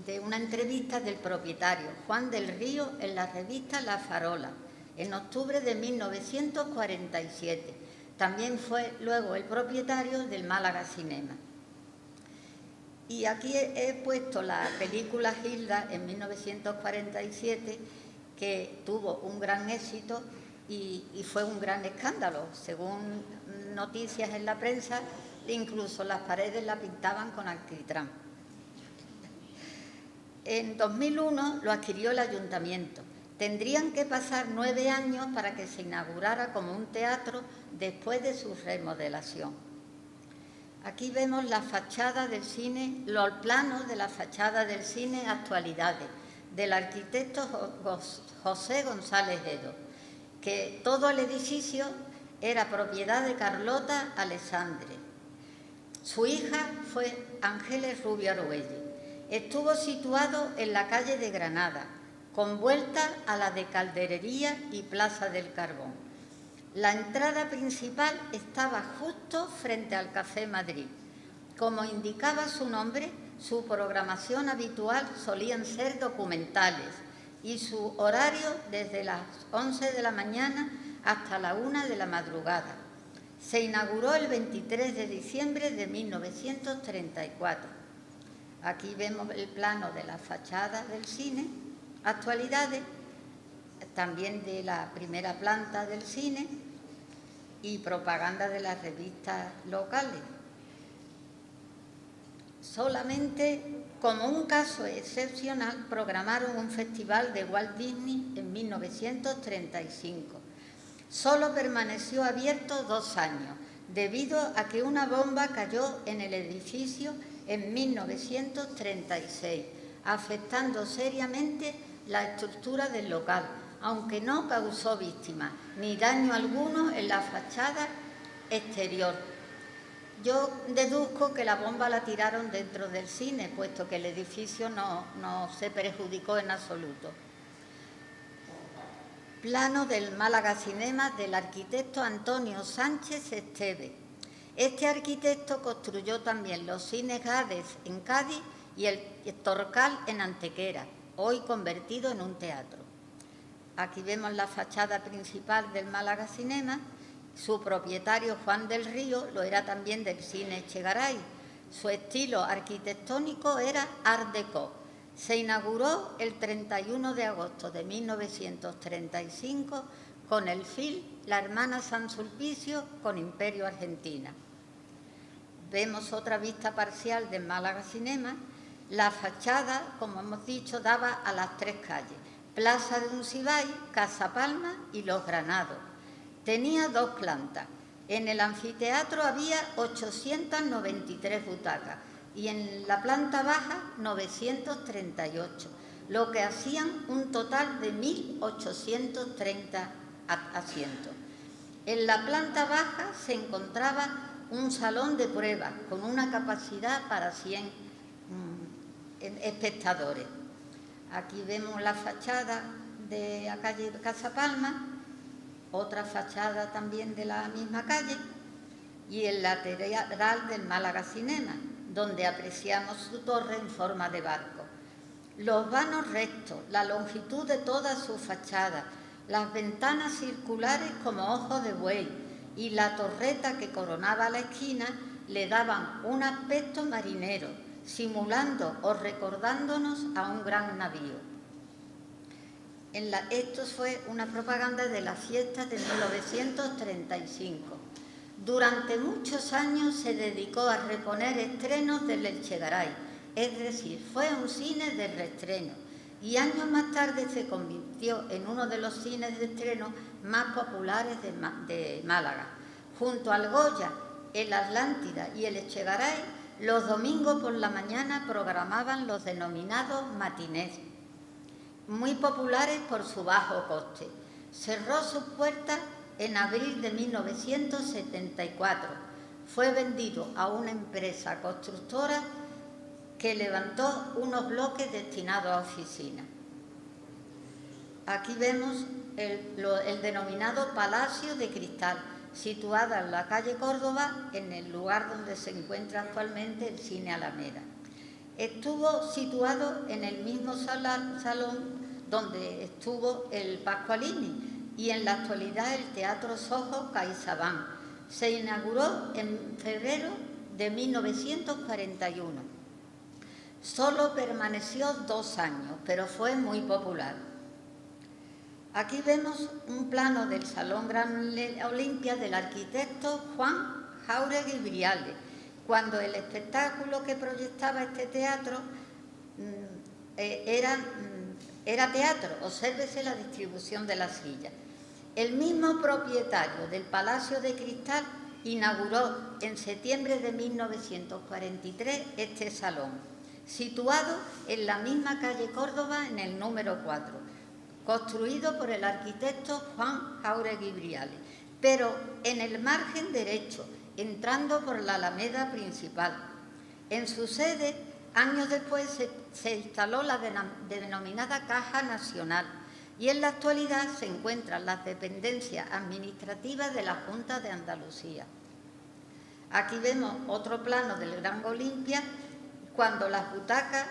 de una entrevista del propietario, Juan del Río, en la revista La Farola, en octubre de 1947. También fue luego el propietario del Málaga Cinema. Y aquí he puesto la película Gilda en 1947, que tuvo un gran éxito y fue un gran escándalo. Según noticias en la prensa, incluso las paredes la pintaban con alquitrán. En 2001 lo adquirió el ayuntamiento. Tendrían que pasar 9 años para que se inaugurara como un teatro después de su remodelación. Aquí vemos la fachada del cine, los planos de la fachada del cine Actualidades, del arquitecto José González Edo, que todo el edificio era propiedad de Carlota Alessandre. Su hija fue Ángeles Rubio Argüelles. Estuvo situado en la calle de Granada, con vuelta a la de Calderería y Plaza del Carbón. La entrada principal estaba justo frente al Café Madrid. Como indicaba su nombre, su programación habitual solían ser documentales y su horario desde las 11 de la mañana hasta la 1 de la madrugada. Se inauguró el 23 de diciembre de 1934. Aquí vemos el plano de la fachada del cine, Actualidades, también de la primera planta del cine y propaganda de las revistas locales. Solamente como un caso excepcional programaron un festival de Walt Disney en 1935. Solo permaneció abierto 2 años, debido a que una bomba cayó en el edificio en 1936, afectando seriamente la estructura del local, aunque no causó víctimas ni daño alguno en la fachada exterior. Yo deduzco que la bomba la tiraron dentro del cine, puesto que el edificio no se perjudicó en absoluto. Plano del Málaga Cinema del arquitecto Antonio Sánchez Esteve. Este arquitecto construyó también los cines Gades en Cádiz y el Torcal en Antequera, hoy convertido en un teatro. Aquí vemos la fachada principal del Málaga Cinema. Su propietario, Juan del Río, lo era también del Cine Echegaray. Su estilo arquitectónico era Art Deco. Se inauguró el 31 de agosto de 1935 con el film La Hermana San Sulpicio con Imperio Argentina. Vemos otra vista parcial del Málaga Cinema. La fachada, como hemos dicho, daba a las 3 calles: Plaza de Uncibay, Casa Palma y Los Granados. Tenía 2 plantas. En el anfiteatro había 893 butacas y en la planta baja 938, lo que hacían un total de 1.830 asientos. En la planta baja se encontraba un salón de pruebas con una capacidad para 100 espectadores. Aquí vemos la fachada de la calle Casa Palma, otra fachada también de la misma calle, y el lateral del Málaga Cinema, donde apreciamos su torre en forma de barco. Los vanos rectos, la longitud de toda su fachada, las ventanas circulares como ojos de buey y la torreta que coronaba la esquina le daban un aspecto marinero, simulando o recordándonos a un gran navío. Esto fue una propaganda de las fiestas de 1935. Durante muchos años se dedicó a reponer estrenos del Elchegaray, es decir, fue un cine de reestreno, y años más tarde se convirtió en uno de los cines de estreno más populares de Málaga. Junto al Goya, el Atlántida y el Elchegaray, los domingos por la mañana programaban los denominados matinés, muy populares por su bajo coste. Cerró sus puertas en abril de 1974. Fue vendido a una empresa constructora que levantó unos bloques destinados a oficinas. Aquí vemos el denominado Palacio de Cristal, situada en la calle Córdoba, en el lugar donde se encuentra actualmente el Cine Alameda. Estuvo situado en el mismo salón donde estuvo el Pascualini y en la actualidad el Teatro Soho CaixaBank. Se inauguró en febrero de 1941. Solo permaneció 2 años, pero fue muy popular. Aquí vemos un plano del Salón Gran Olimpia del arquitecto Juan Jáuregui Briales, cuando el espectáculo que proyectaba este teatro era teatro. Obsérvese la distribución de las sillas. El mismo propietario del Palacio de Cristal inauguró en septiembre de 1943 este salón, situado en la misma calle Córdoba, en el número 4, construido por el arquitecto Juan Jáuregui Briales, pero en el margen derecho, entrando por la Alameda principal. En su sede, años después, se instaló la denominada Caja Nacional y en la actualidad se encuentran las dependencias administrativas de la Junta de Andalucía. Aquí vemos otro plano del Gran Olimpia, cuando las butacas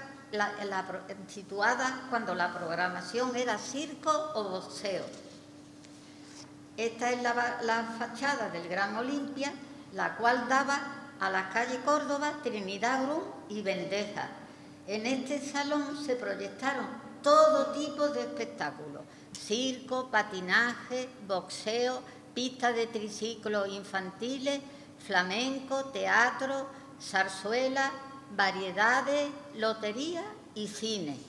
situadas cuando la programación era circo o boxeo. Esta es la fachada del Gran Olimpia, la cual daba a las calles Córdoba, Trinidad Brum y Vendeja. En este salón se proyectaron todo tipo de espectáculos: circo, patinaje, boxeo, pistas de triciclos infantiles, flamenco, teatro, zarzuela, variedades, lotería y cine.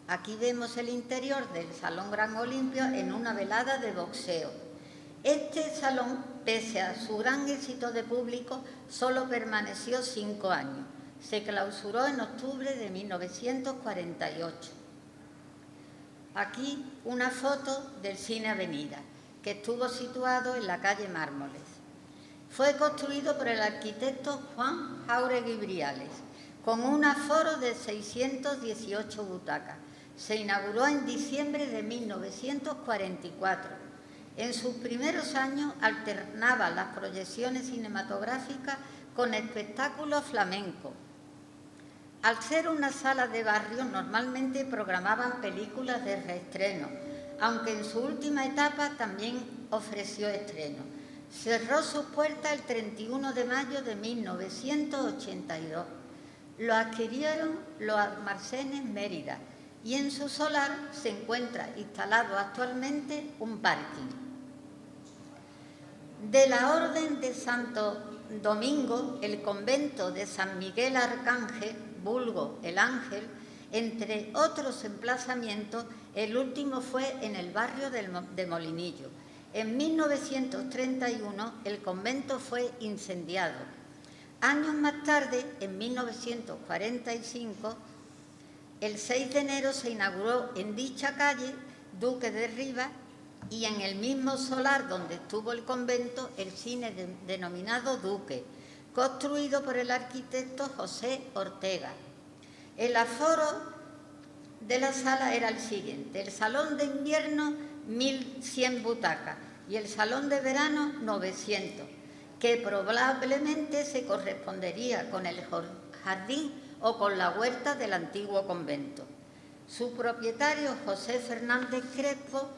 Aquí vemos el interior del Salón Gran Olimpia en una velada de boxeo. Este salón, pese a su gran éxito de público, solo permaneció 5 años. Se clausuró en octubre de 1948. Aquí una foto del Cine Avenida, que estuvo situado en la calle Mármoles. Fue construido por el arquitecto Juan Jáuregui Briales, con un aforo de 618 butacas. Se inauguró en diciembre de 1944. En sus primeros años alternaba las proyecciones cinematográficas con espectáculos flamencos. Al ser una sala de barrio, normalmente programaban películas de reestreno, aunque en su última etapa también ofreció estreno. Cerró sus puertas el 31 de mayo de 1982. Lo adquirieron los Almacenes Mérida y en su solar se encuentra instalado actualmente un parking. De la Orden de Santo Domingo, el convento de San Miguel Arcángel, vulgo el Ángel, entre otros emplazamientos, el último fue en el barrio de Molinillo. En 1931 el convento fue incendiado. Años más tarde, en 1945, el 6 de enero se inauguró en dicha calle Duque de Rivas y en el mismo solar donde estuvo el convento el cine denominado Duque, construido por el arquitecto José Ortega. El aforo de la sala era el siguiente: el salón de invierno 1.100 butacas y el salón de verano 900, que probablemente se correspondería con el jardín o con la huerta del antiguo convento. Su propietario, José Fernández Crespo,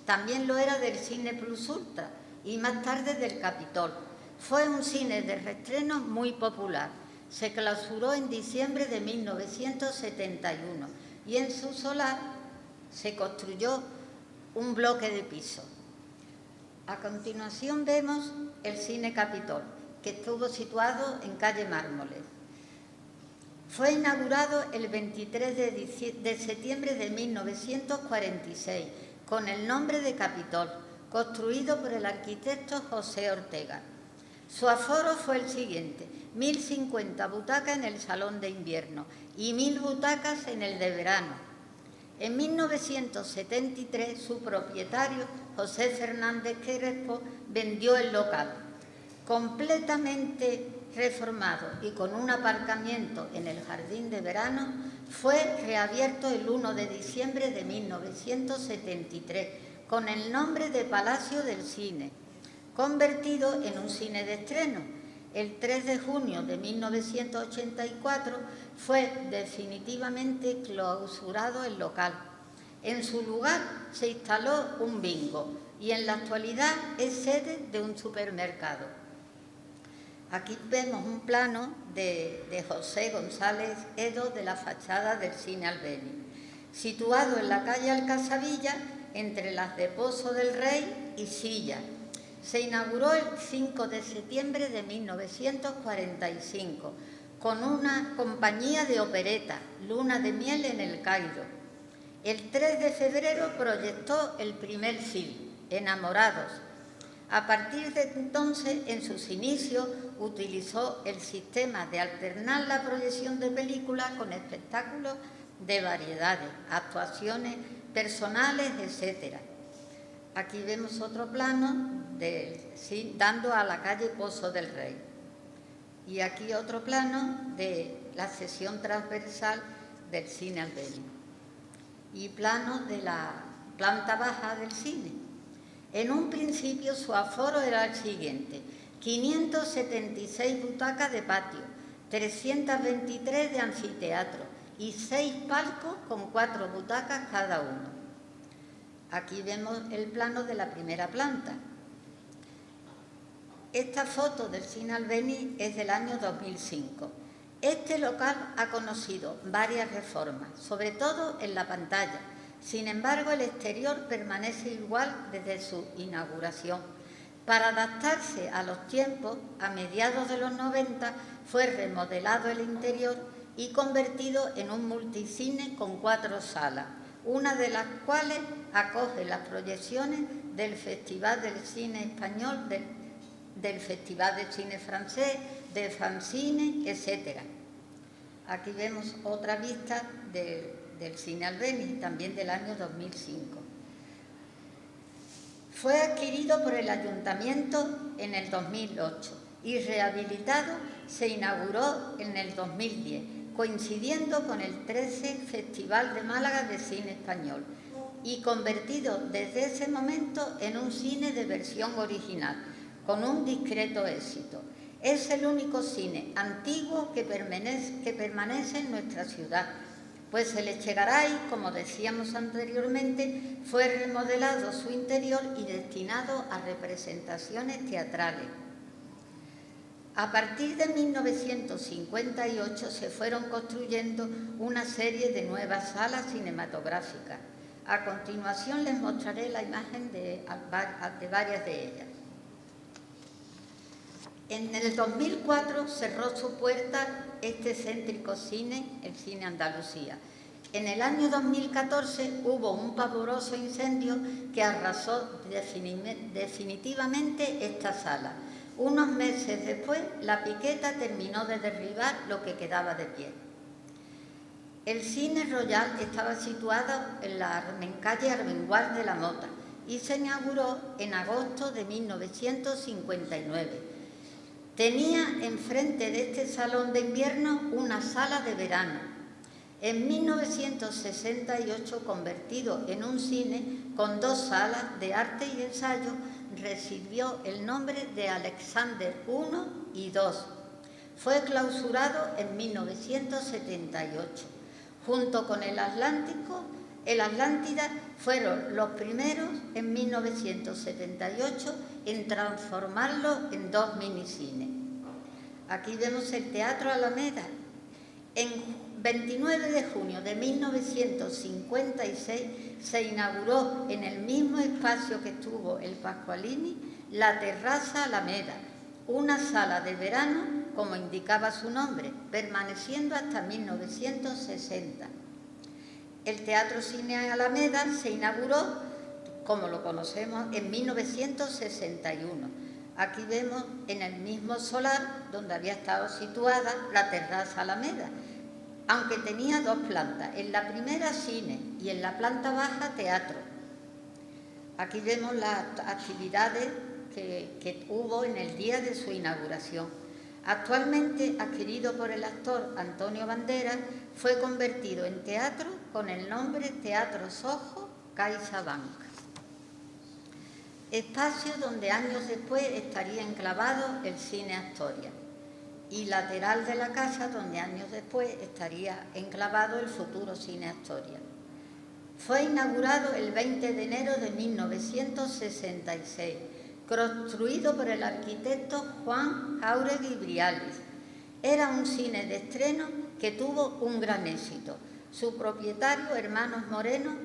También lo era del Cine Plus Ultra y más tarde del Capitol. Fue un cine de reestreno muy popular. Se clausuró en diciembre de 1971 y en su solar se construyó un bloque de pisos. A continuación vemos el Cine Capitol, que estuvo situado en calle Mármoles. Fue inaugurado el 23 de septiembre de 1946 con el nombre de Capitol, construido por el arquitecto José Ortega. Su aforo fue el siguiente: 1.050 butacas en el salón de invierno y 1.000 butacas en el de verano. En 1973, su propietario, José Fernández Crespo, vendió el local. Completamente reformado y con un aparcamiento en el jardín de verano, fue reabierto el 1 de diciembre de 1973 con el nombre de Palacio del Cine, convertido en un cine de estreno. El 3 de junio de 1984 fue definitivamente clausurado el local. En su lugar se instaló un bingo y en la actualidad es sede de un supermercado. Aquí vemos un plano de José González Edo de la fachada del Cine Albéniz, situado en la calle Alcazabilla, entre las de Pozo del Rey y Silla. Se inauguró el 5 de septiembre de 1945 con una compañía de opereta, Luna de Miel en el Cairo. El 3 de febrero proyectó el primer film, Enamorados. A partir de entonces, en sus inicios, utilizó el sistema de alternar la proyección de películas con espectáculos de variedades, actuaciones personales, etc. Aquí vemos otro plano dando a la calle Pozo del Rey. Y aquí otro plano de la sección transversal del Cine Albéniz. Y plano de la planta baja del cine. En un principio su aforo era el siguiente: 576 butacas de patio, 323 de anfiteatro y 6 palcos con 4 butacas cada uno. Aquí vemos el plano de la primera planta. Esta foto del Cine Albéniz es del año 2005. Este local ha conocido varias reformas, sobre todo en la pantalla. Sin embargo, el exterior permanece igual desde su inauguración. Para adaptarse a los tiempos, a mediados de los 90 fue remodelado el interior y convertido en un multicine con 4 salas, una de las cuales acoge las proyecciones del Festival del Cine Español, del Festival de Cine Francés, de Fanzine, etc. Aquí vemos otra vista del Cine Albéniz, también del año 2005. Fue adquirido por el Ayuntamiento en el 2008 y rehabilitado se inauguró en el 2010, coincidiendo con el 13 Festival de Málaga de Cine Español y convertido desde ese momento en un cine de versión original, con un discreto éxito. Es el único cine antiguo que permanece en nuestra ciudad, pues el Echegaray, como decíamos anteriormente, fue remodelado su interior y destinado a representaciones teatrales. A partir de 1958 se fueron construyendo una serie de nuevas salas cinematográficas. A continuación les mostraré la imagen de varias de ellas. En el 2004 cerró su puerta este céntrico cine, el Cine Andalucía. En el año 2014 hubo un pavoroso incendio que arrasó definitivamente esta sala. Unos meses después, la piqueta terminó de derribar lo que quedaba de pie. El Cine Royal estaba situado en la calle Arbenguard de la Mota y se inauguró en agosto de 1959. Tenía enfrente de este salón de invierno una sala de verano. En 1968, convertido en un cine con 2 salas de arte y ensayo, recibió el nombre de Alexander I y II. Fue clausurado en 1978. Junto con el Atlántida Fueron los primeros, en 1978, en transformarlo en 2 minicines. Aquí vemos el Teatro Alameda. En 29 de junio de 1956 se inauguró en el mismo espacio que estuvo el Pascualini la Terraza Alameda, una sala de verano, como indicaba su nombre, permaneciendo hasta 1960. El Teatro Cine Alameda se inauguró, como lo conocemos, en 1961. Aquí vemos en el mismo solar donde había estado situada la Terraza Alameda, aunque tenía 2 plantas. En la primera cine y en la planta baja teatro. Aquí vemos las actividades que hubo en el día de su inauguración. Actualmente, adquirido por el actor Antonio Banderas, fue convertido en teatro con el nombre Teatro Soho CaixaBank. Espacio donde años después estaría enclavado el Cine Astoria, y lateral de la casa donde años después estaría enclavado el futuro Cine Astoria. Fue inaugurado el 20 de enero de 1966, construido por el arquitecto Juan Jáuregui Briales. Era un cine de estreno que tuvo un gran éxito. Su propietario, Hermanos Moreno,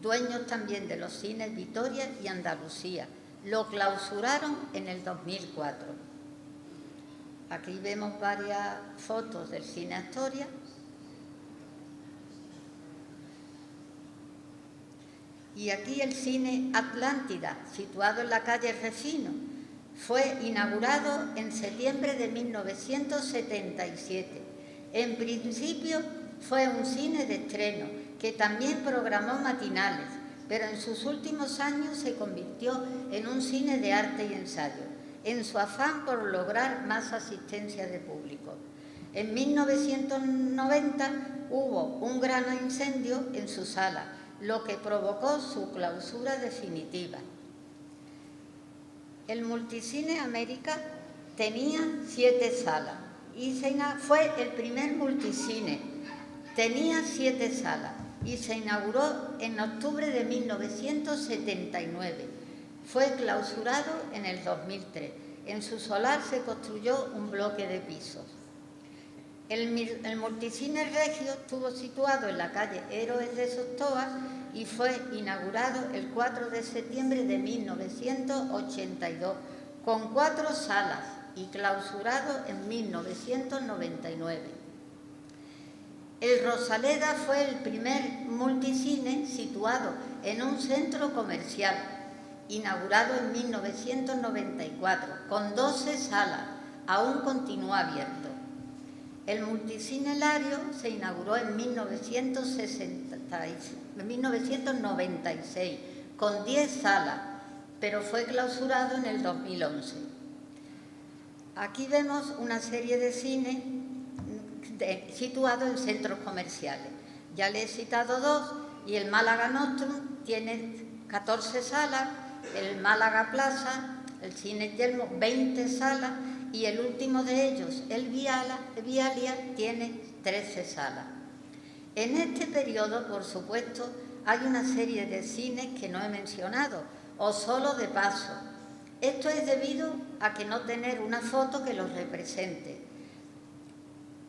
dueños también de los cines Vitoria y Andalucía, lo clausuraron en el 2004. Aquí vemos varias fotos del Cine Astoria. Y aquí el Cine Atlántida, situado en la calle Refino, fue inaugurado en septiembre de 1977. En principio fue un cine de estreno que también programó matinales, pero en sus últimos años se convirtió en un cine de arte y ensayo, en su afán por lograr más asistencia de público. En 1990 hubo un gran incendio en su sala, lo que provocó su clausura definitiva. El Multicine América tenía 7 salas y fue el primer multicine. Tenía 7 salas y se inauguró en octubre de 1979. Fue clausurado en el 2003. En su solar se construyó un bloque de pisos. El Multicine Regio estuvo situado en la calle Héroes de Sostoa y fue inaugurado el 4 de septiembre de 1982, con 4 salas y clausurado en 1999. El Rosaleda fue el primer multicine situado en un centro comercial, inaugurado en 1994, con 12 salas, aún continúa abierto. El Multicine Lario se inauguró en 1996, con 10 salas, pero fue clausurado en el 2011. Aquí vemos una serie de cines situados en centros comerciales. Ya le he citado 2, y el Málaga Nostrum tiene 14 salas, el Málaga Plaza, el Cine Yelmo, 20 salas, y el último de ellos, el Vialia, tiene 13 salas. En este periodo, por supuesto, hay una serie de cines que no he mencionado, o solo de paso. Esto es debido a que no tener una foto que los represente.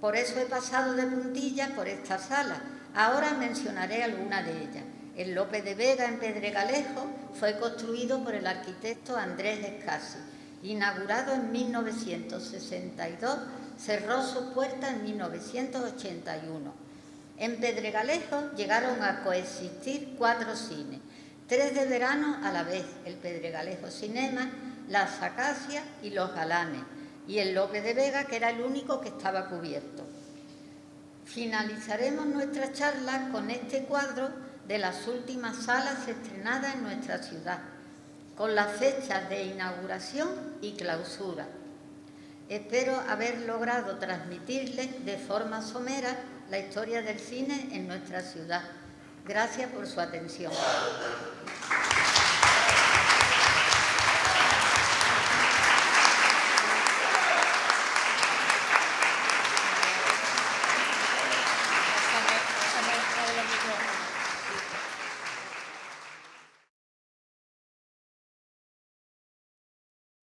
Por eso he pasado de puntillas por esta sala. Ahora mencionaré alguna de ellas. El Lope de Vega, en Pedregalejo, fue construido por el arquitecto Andrés Escasi. Inaugurado en 1962, cerró sus puertas en 1981. En Pedregalejo llegaron a coexistir 4 cines, 3 de verano a la vez, el Pedregalejo Cinema, Las Acacias y Los Galanes, y el Lope de Vega, que era el único que estaba cubierto. Finalizaremos nuestra charla con este cuadro de las últimas salas estrenadas en nuestra ciudad, con las fechas de inauguración y clausura. Espero haber logrado transmitirles de forma somera la historia del cine en nuestra ciudad. Gracias por su atención.